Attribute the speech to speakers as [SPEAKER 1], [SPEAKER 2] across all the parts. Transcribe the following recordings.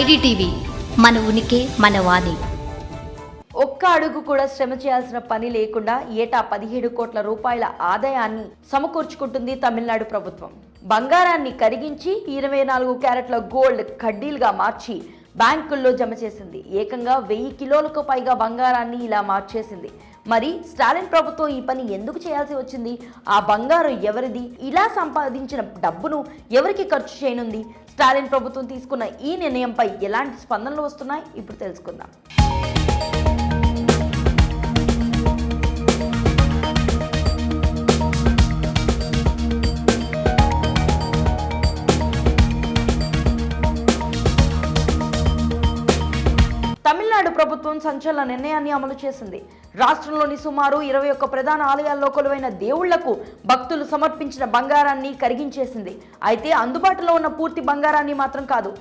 [SPEAKER 1] IDTV మన ఉనికి మన వాణి.
[SPEAKER 2] ఒక్క అడుగు కూడా శ్రమ చేయాల్సిన పని లేకుండా ఏటా 17 కోట్ల రూపాయల ఆదాయాన్ని సమకూర్చుకుంటుంది తమిళనాడు ప్రభుత్వం. బంగారాన్ని కరిగించి 24 క్యారెట్ల గోల్డ్ కడ్డీలుగా మార్చి బ్యాంకుల్లో జమ చేసింది. ఏకంగా 1000 కిలోలకు పైగా బంగారాన్ని ఇలా మార్చేసింది. మరి స్టాలిన్ ప్రభుత్వం ఈ పని ఎందుకు చేయాల్సి వచ్చింది? ఆ బంగారం ఎవరిది? ఇలా సంపాదించిన డబ్బును ఎవరికి ఖర్చు చేయనుంది? స్టాలిన్ ప్రభుత్వం తీసుకున్న ఈ నిర్ణయంపై ఎలాంటి స్పందనలు వస్తున్నాయి? ఇప్పుడు తెలుసుకుందాం. తమిళనాడు ప్రభుత్వం సంచలన నిర్ణయాన్ని అమలు చేసింది. రాష్ట్రంలోని సుమారు 21 ప్రధాన ఆలయాల్లో కొలువైన దేవుళ్లకు భక్తులు సమర్పించిన బంగారాన్ని కరిగించేసింది. అయితే అందుబాటులో ఉన్న పూర్తి బంగారాన్ని మాత్రం కాదు,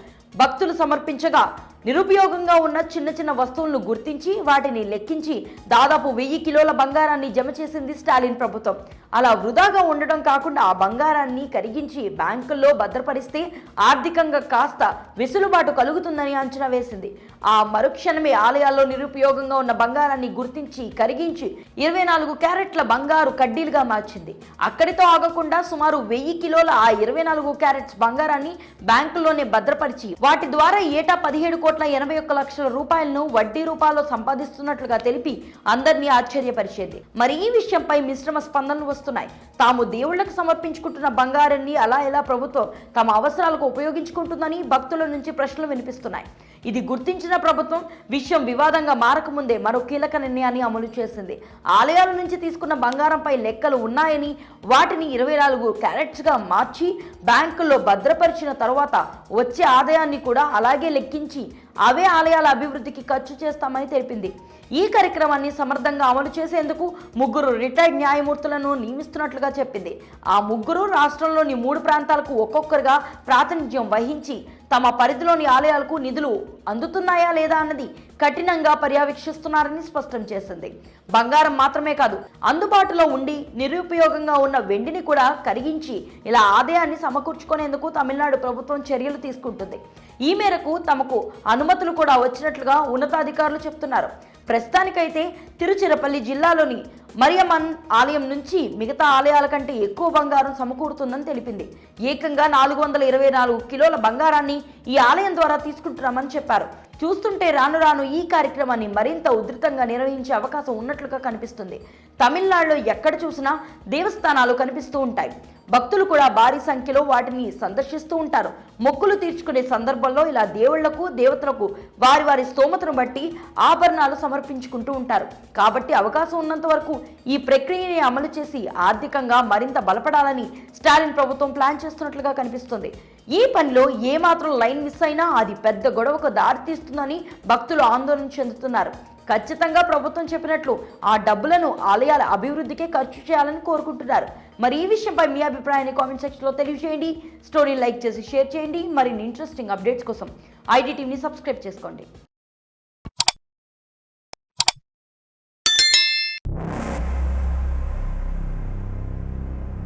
[SPEAKER 2] భక్తులు సమర్పించగా నిరుపయోగంగా ఉన్న చిన్న చిన్న వస్తువులను గుర్తించి వాటిని లెక్కించి దాదాపు 1000 కిలోల బంగారాన్ని జమ చేసింది స్టాలిన్ ప్రభుత్వం. అలా వృధాగా ఉండడం కాకుండా ఆ బంగారాన్ని కరిగించి బ్యాంకుల్లో భద్రపరిస్తే ఆర్థికంగా కాస్త వెసులుబాటు కలుగుతుందని అంచనా వేసింది. ఆ మరుక్షణమే ఆలయాల్లో నిరుపయోగంగా ఉన్న బంగారాన్ని గుర్తించి కరిగించి 24 క్యారెట్ల బంగారు కడ్డీలుగా మార్చింది. అక్కడితో ఆగకుండా సుమారు 1000 కిలోల ఆ 24 క్యారెట్స్ బంగారాన్ని బ్యాంకుల్లోనే భద్రపరిచి వాటి ద్వారా ఏటా 17,81 లక్షల రూపాయలను వడ్డీ రూపాల్లో సంపాదిస్తున్నట్లుగా తెలిపి అందరినీ ఆశ్చర్యపరిచేది. మరి ఈ విషయంపై మిశ్రమ స్పందనలు వస్తున్నాయి. తాము దేవుళ్లకు సమర్పించుకుంటున్న బంగారాన్ని అలా ఎలా ప్రభుత్వం తమ అవసరాలకు ఉపయోగించుకుంటుందని భక్తుల నుంచి ప్రశ్నలు వినిపిస్తున్నాయి. ఇది గుర్తించిన ప్రభుత్వం విషయం వివాదంగా మారకముందే మరో కీలక నిర్ణయాన్ని అమలు చేసింది. ఆలయాల నుంచి తీసుకున్న బంగారంపై లెక్కలు ఉన్నాయని వాటిని 24 క్యారెట్స్గా మార్చి బ్యాంకుల్లో భద్రపరిచిన తర్వాత వచ్చే ఆదాయాన్ని కూడా అలాగే లెక్కించి అవే ఆలయాల అభివృద్ధికి ఖర్చు చేస్తామని తెలిపింది. ఈ కార్యక్రమాన్ని సమర్థంగా అమలు చేసేందుకు 3 రిటైర్డ్ న్యాయమూర్తులను నియమిస్తున్నట్లుగా చెప్పింది. ఆ 3 రాష్ట్రంలోని 3 ప్రాంతాలకు ఒక్కొక్కరుగా ప్రాతినిధ్యం వహించి తమ పరిధిలోని ఆలయాలకు నిధులు అందుతున్నాయా లేదా అన్నది కఠినంగా పర్యవేక్షిస్తున్నారని స్పష్టం చేసింది. బంగారం మాత్రమే కాదు, అందుబాటులో ఉండి నిరుపయోగంగా ఉన్న వెండిని కూడా కరిగించి ఇలా ఆదాయాన్ని సమకూర్చుకునేందుకు తమిళనాడు ప్రభుత్వం చర్యలు తీసుకుంటుంది. ఈ మేరకు తమకు అనుమతులు కూడా వచ్చినట్లుగా ఉన్నతాధికారులు చెప్తున్నారు. ప్రస్తుతానికైతే తిరుచిరపల్లి జిల్లాలోని మరియమ్మన్ ఆలయం నుంచి మిగతా ఆలయాల కంటే ఎక్కువ బంగారం సమకూరుతుందని తెలిపింది. ఏకంగా 424 కిలోల బంగారాన్ని ఈ ఆలయం ద్వారా తీసుకుంటున్నామని చెప్పారు. చూస్తుంటే రాను రాను ఈ కార్యక్రమాన్ని మరింత ఉధృతంగా నిర్వహించే అవకాశం ఉన్నట్లుగా కనిపిస్తుంది. తమిళనాడులో ఎక్కడ చూసినా దేవస్థానాలు కనిపిస్తూ ఉంటాయి. భక్తులు కూడా భారీ సంఖ్యలో వాటిని సందర్శిస్తూ ఉంటారు. మొక్కులు తీర్చుకునే సందర్భంలో ఇలా దేవుళ్లకు దేవతలకు వారి వారి స్తోమతను బట్టి ఆభరణాలు సమర్పించుకుంటూ ఉంటారు. కాబట్టి అవకాశం ఉన్నంత వరకు ఈ ప్రక్రియని అమలు చేసి ఆర్థికంగా మరింత బలపడాలని స్టాలిన్ ప్రభుత్వం ప్లాన్ చేస్తున్నట్లుగా కనిపిస్తుంది. ఈ పనిలో ఏమాత్రం లైన్ మిస్ అయినా అది పెద్ద గొడవకు దారితీస్తుందని భక్తులు ఆందోళన చెందుతున్నారు. ఖచ్చితంగా ప్రభుత్వం చెప్పినట్లు ఆ డబ్బులను ఆలయాల అభివృద్ధికే ఖర్చు చేయాలని కోరుకుంటున్నారు. మరి ఈ విషయంపై మీ అభిప్రాయాన్ని కామెంట్ సెక్షన్లో తెలియజేయండి. స్టోరీ లైక్ చేసి షేర్ చేయండి. మరిన్ని ఇంట్రెస్టింగ్ అప్డేట్స్ కోసం ఐడిటీవీని సబ్స్క్రైబ్ చేసుకోండి.